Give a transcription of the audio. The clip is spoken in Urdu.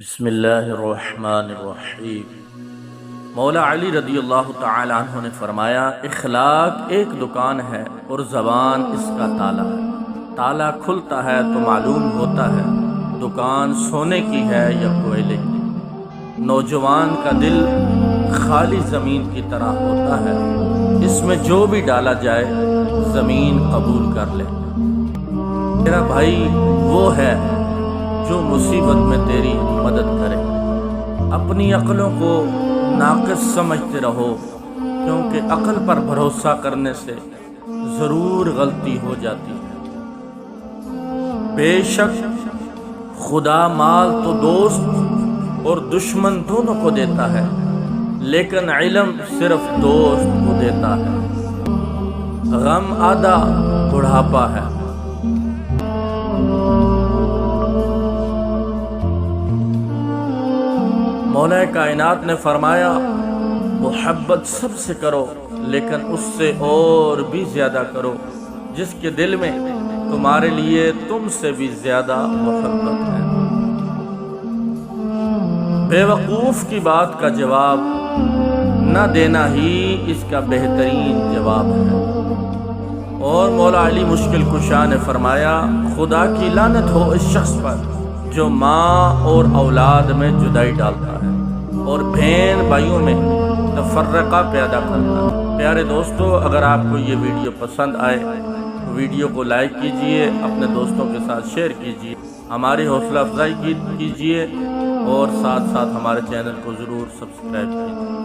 بسم اللہ الرحمن الرحیم۔ مولا علی رضی اللہ تعالی عنہ نے فرمایا، اخلاق ایک دکان ہے اور زبان اس کا تالا ہے۔ تالا کھلتا ہے تو معلوم ہوتا ہے دکان سونے کی ہے یا کوئلے کی۔ نوجوان کا دل خالی زمین کی طرح ہوتا ہے، اس میں جو بھی ڈالا جائے زمین قبول کر لے۔ میرا بھائی وہ ہے جو مصیبت میں تیری مدد کرے۔ اپنی عقلوں کو ناقص سمجھتے رہو، کیونکہ عقل پر بھروسہ کرنے سے ضرور غلطی ہو جاتی ہے۔ بے شک خدا مال تو دوست اور دشمن دونوں کو دیتا ہے، لیکن علم صرف دوست کو دیتا ہے۔ غم آدھا بڑھاپا ہے۔ مولا کائنات نے فرمایا، محبت سب سے کرو لیکن اس سے اور بھی زیادہ کرو جس کے دل میں تمہارے لیے تم سے بھی زیادہ محبت ہے۔ بے وقوف کی بات کا جواب نہ دینا ہی اس کا بہترین جواب ہے۔ اور مولا علی مشکل کشا نے فرمایا، خدا کی لعنت ہو اس شخص پر جو ماں اور اولاد میں جدائی ڈالتا ہے اور بہن بھائیوں میں تفرقہ پیدا کرتا ہے۔ پیارے دوستو، اگر آپ کو یہ ویڈیو پسند آئے تو ویڈیو کو لائک کیجئے، اپنے دوستوں کے ساتھ شیئر کیجئے، ہماری حوصلہ افزائی کیجئے اور ساتھ ساتھ ہمارے چینل کو ضرور سبسکرائب کیجئے۔